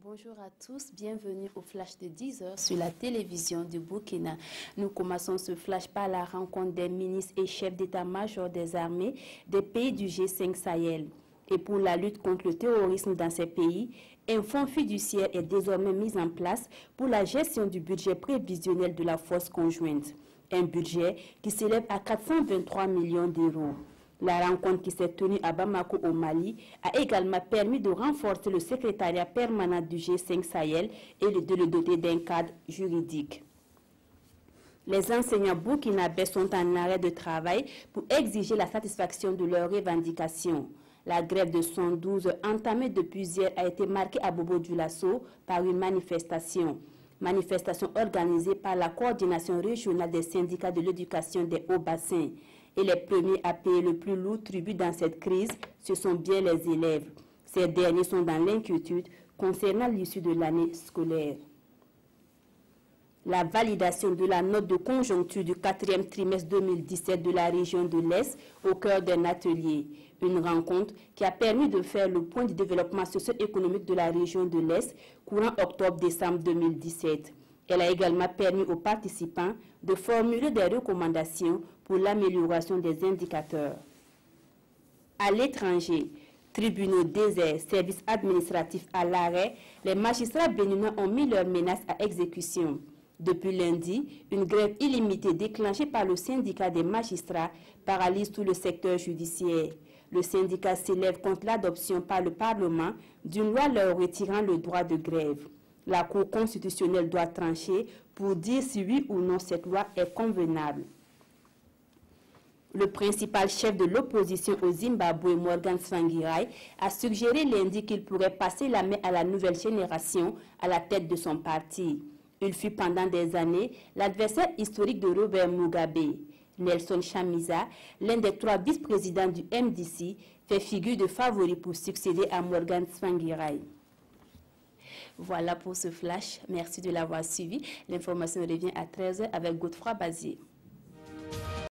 Bonjour à tous, bienvenue au flash de 10h sur la télévision du Burkina. Nous commençons ce flash par la rencontre des ministres et chefs d'état-major des armées des pays du G5 Sahel. Et pour la lutte contre le terrorisme dans ces pays, un fonds fiduciaire est désormais mis en place pour la gestion du budget prévisionnel de la force conjointe. Un budget qui s'élève à 423 millions d'euros. La rencontre qui s'est tenue à Bamako au Mali a également permis de renforcer le secrétariat permanent du G5 Sahel et de le doter d'un cadre juridique. Les enseignants burkinabés sont en arrêt de travail pour exiger la satisfaction de leurs revendications. La grève de 112 entamée depuis hier a été marquée à Bobo-Dioulasso par une manifestation. Manifestation organisée par la coordination régionale des syndicats de l'éducation des Hauts-Bassins. Et les premiers à payer le plus lourd tribut dans cette crise, ce sont bien les élèves. Ces derniers sont dans l'inquiétude concernant l'issue de l'année scolaire. La validation de la note de conjoncture du 4e trimestre 2017 de la région de l'Est au cœur d'un atelier. Une rencontre qui a permis de faire le point du développement socio-économique de la région de l'Est courant octobre-décembre 2017. Elle a également permis aux participants de formuler des recommandations pour l'amélioration des indicateurs. À l'étranger, tribunaux déserts, services administratifs à l'arrêt, les magistrats béninois ont mis leurs menaces à exécution. Depuis lundi, une grève illimitée déclenchée par le syndicat des magistrats paralyse tout le secteur judiciaire. Le syndicat s'élève contre l'adoption par le Parlement d'une loi leur retirant le droit de grève. La Cour constitutionnelle doit trancher pour dire si oui ou non cette loi est convenable. Le principal chef de l'opposition au Zimbabwe, Morgan Tsvangirai, a suggéré lundi qu'il pourrait passer la main à la nouvelle génération à la tête de son parti. Il fut pendant des années l'adversaire historique de Robert Mugabe. Nelson Chamisa, l'un des 3 vice-présidents du MDC, fait figure de favori pour succéder à Morgan Tsvangirai. Voilà pour ce flash. Merci de l'avoir suivi. L'information revient à 13h avec Godefroy Bazier.